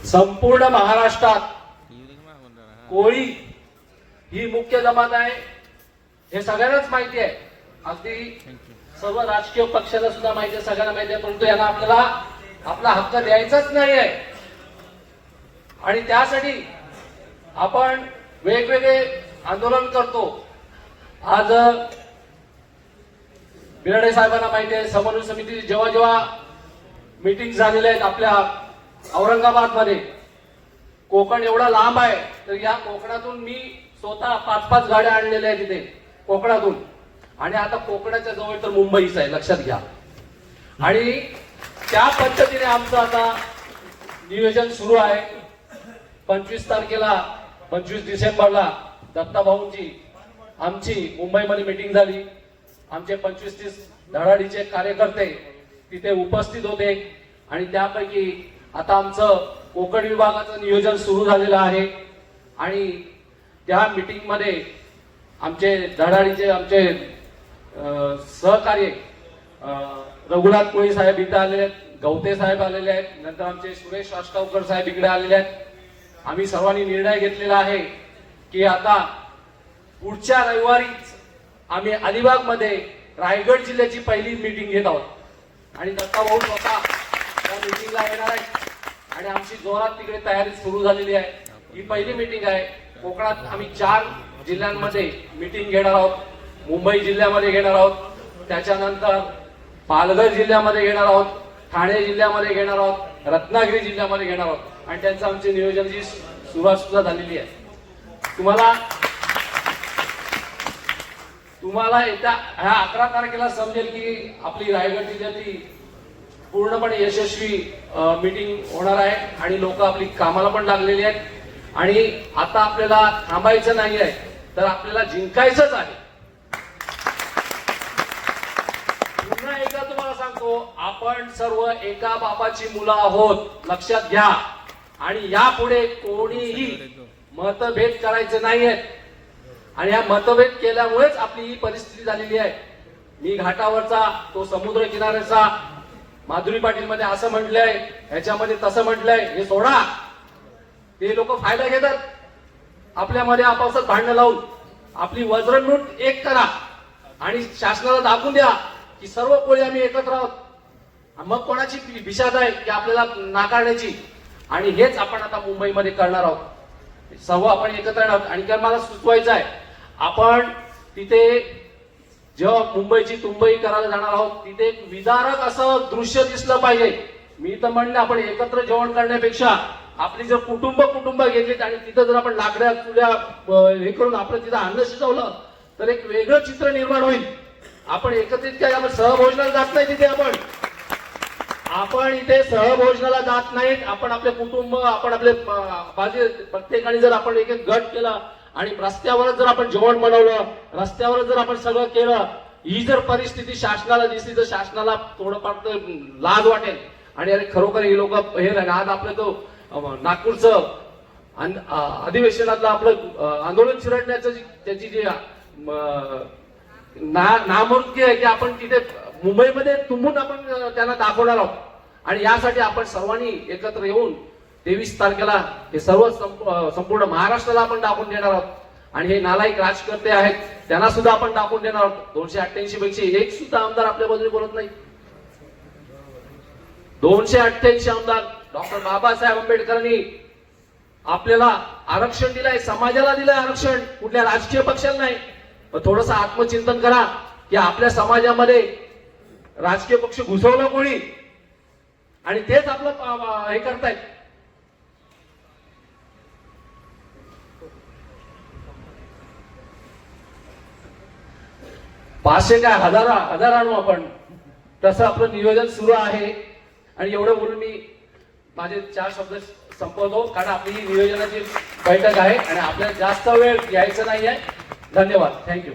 संपूर्ण महाराष्ट्रात कोळी ही मुख्य जमात आहे हे सगळ्यांनाच माहिती आहे. अगदी सर्व राजकीय पक्षाला सुद्धा माहिती आहे, सगळ्यांना माहिती आहे. परंतु यांना आपल्याला आपला हक्क द्यायचाच नाही आहे आणि त्यासाठी आपण वेगवेगळे आंदोलन करतो. आज बिराडे साहेबांना माहिती आहे, समन्वय समिती जेव्हा जेव्हा मीटिंग झालेल्या आहेत आपल्या औरंगाबाद मध्ये, कोकण एवढा लांब आहे तर या कोकणातून मी स्वतः 5-5 गाड्या आणलेल्या आहेत तिथे कोकणातून. आणि आता कोकणाच्या जवळ तर मुंबईच आहे, लक्षात घ्या. आणि त्या पद्धतीने आमचं आता नियोजन सुरू आहे. 25 तारखेला 25 डिसेंबरला दत्ताभाऊंची आमची मुंबईमध्ये मीटिंग झाली. आमचे 25-30 धडाडीचे कार्यकर्ते तिथे उपस्थित होते आणि त्यापैकी आता आमचं कोकण विभागाचं नियोजन सुरू झालेलं आहे. आणि त्या मीटिंग मध्ये आमचे धडाडीचे आमचे सहकारी रघुनाथ कोळी साहेब इथे आलेले आहेत, गवते साहेब आलेले आहेत, नंतर आमचे सुरेश अष्टावकर साहेब इकडे आलेले आहेत. आम्ही सर्वांनी निर्णय घेतलेला आहे की आता पुढच्या रविवारीच आम्ही अलिबाग मध्ये रायगड जिल्ह्याची पहिली मीटिंग घेत आहोत आणि दत्ताभाऊ स्वतः त्या मीटिंगला येणार आहे आणि आमची जोरात तिकडे तयारी सुरू झालेली आहे. ही पहिली मीटिंग आहे. कोकणात आम्ही 4 जिल्ह्यांमध्ये मीटिंग घेणार आहोत. मुंबई जिल्ह्यामध्ये घेणार आहोत, त्याच्यानंतर पालघर जिल्ह्यामध्ये घेणार आहोत, ठाणे जिल्ह्यामध्ये घेणार आहोत, रत्नागिरी जिल्ह्यामध्ये घेणार आहोत आणि त्यांचं आमचे नियोजनाची सुरुवात सुद्धा झालेली आहे. तुम्हाला येत्या ह्या 11 तारखेला समजेल की आपली रायगड जिल्ह्यातली पूर्णपणे यशस्वी मीटिंग होणार आहे आणि लोक आपली कामाला पण लागलेली आहेत. आणि आता आपल्याला थांबायचं नाही आहे तर आपल्याला जिंकायचंच आहे. पुन्हा एकदा तुम्हाला सांगतो, आपण सर्व एका बापाची मुलं आहोत, लक्षात घ्या. आणि यापुढे कोणीही मतभेद करायचे नाहीयेत आणि या मतभेद केल्यामुळेच आपली ही परिस्थिती झालेली आहे. मी घाटावरचा तो समुद्र किनाऱ्याचा माधुरी पाटील मध्ये असं म्हटलंय, ह्याच्यामध्ये तसं म्हटलंय, हे सोडा. ते लोक फायदा घेतात आपल्यामध्ये आपापसात भांडणं लावून. आपली वज्रनूट एक करा आणि शासनाला दाखवून द्या की सर्व कोळी आम्ही एकत्र आहोत. मग कोणाची विषाद आहे की आपल्याला नाकारण्याची. आणि हेच आपण आता मुंबईमध्ये करणार आहोत. सर्व आपण एकत्र आहोत. आणि काय मला सुचवायचं आहे, आपण तिथे जेव्हा मुंबईची तुंबई करायला जाणार आहोत तिथे एक विदारक असं दृश्य दिसलं पाहिजे. मी तर म्हणलं आपण एकत्र जेवण करण्यापेक्षा आपली जर कुटुंब घेतलीत आणि तिथं जर आपण लाकड्या चुल्या हे करून आपण तिथं अन्न शिजवलं तर एक वेगळं चित्र निर्माण होईल. आपण एकत्रित काय आपण सहभोजनाला जात नाही तिथे. आपण इथे सहभोजनाला जात नाहीत. आपण आपले कुटुंब, आपण आपले बाजू प्रत्येकाने जर आपण एक एक गट केला आणि रस्त्यावरच जर आपण जेवण बनवलं, रस्त्यावरच जर आपण सगळं केलं, ही जर परिस्थिती शासनाला दिसली तर शासनाला थोडंफार लाज वाटेल. आणि अरे खरोखर हे लोक हे आज आपलं तो नागपूरचं अधिवेशनातलं आपलं आंदोलन चिरडण्याचं त्याची जी नामुष्की आहे की आपण तिथे मुंबईमध्ये तुंबून आपण त्यांना दाखवणार आहोत. आणि यासाठी आपण सर्वांनी एकत्र येऊन 23 तारखेला हे सर्व संपूर्ण महाराष्ट्राला आपण दाखवून देणार आहोत. आणि हे नालायक राजकर्ते आहेत त्यांना सुद्धा आपण दाखवून देणार आहोत. 288 पैकी एक सुद्धा आमदार आपल्या बाजूने बोलत नाही. 288 आमदार. डॉक्टर बाबासाहेब आंबेडकरांनी आपल्याला आरक्षण दिलंय, समाजाला दिलंय आरक्षण, कुठल्या राजकीय पक्षाला नाही. थोडस आत्मचिंतन करा की आपल्या समाजामध्ये राजकीय पक्ष घुसवलं कोणी आणि तेच आपलं हे करतायत. पाचशे काय हजार आणू आपण, तसं आपलं नियोजन सुरू आहे. आणि एवढं बोलून मी माझे 4 शब्द संपवतो कारण आपली ही नियोजनाची बैठक आहे आणि आपल्याला जास्त वेळ घ्यायचा नाही आहे. धन्यवाद. थँक्यू.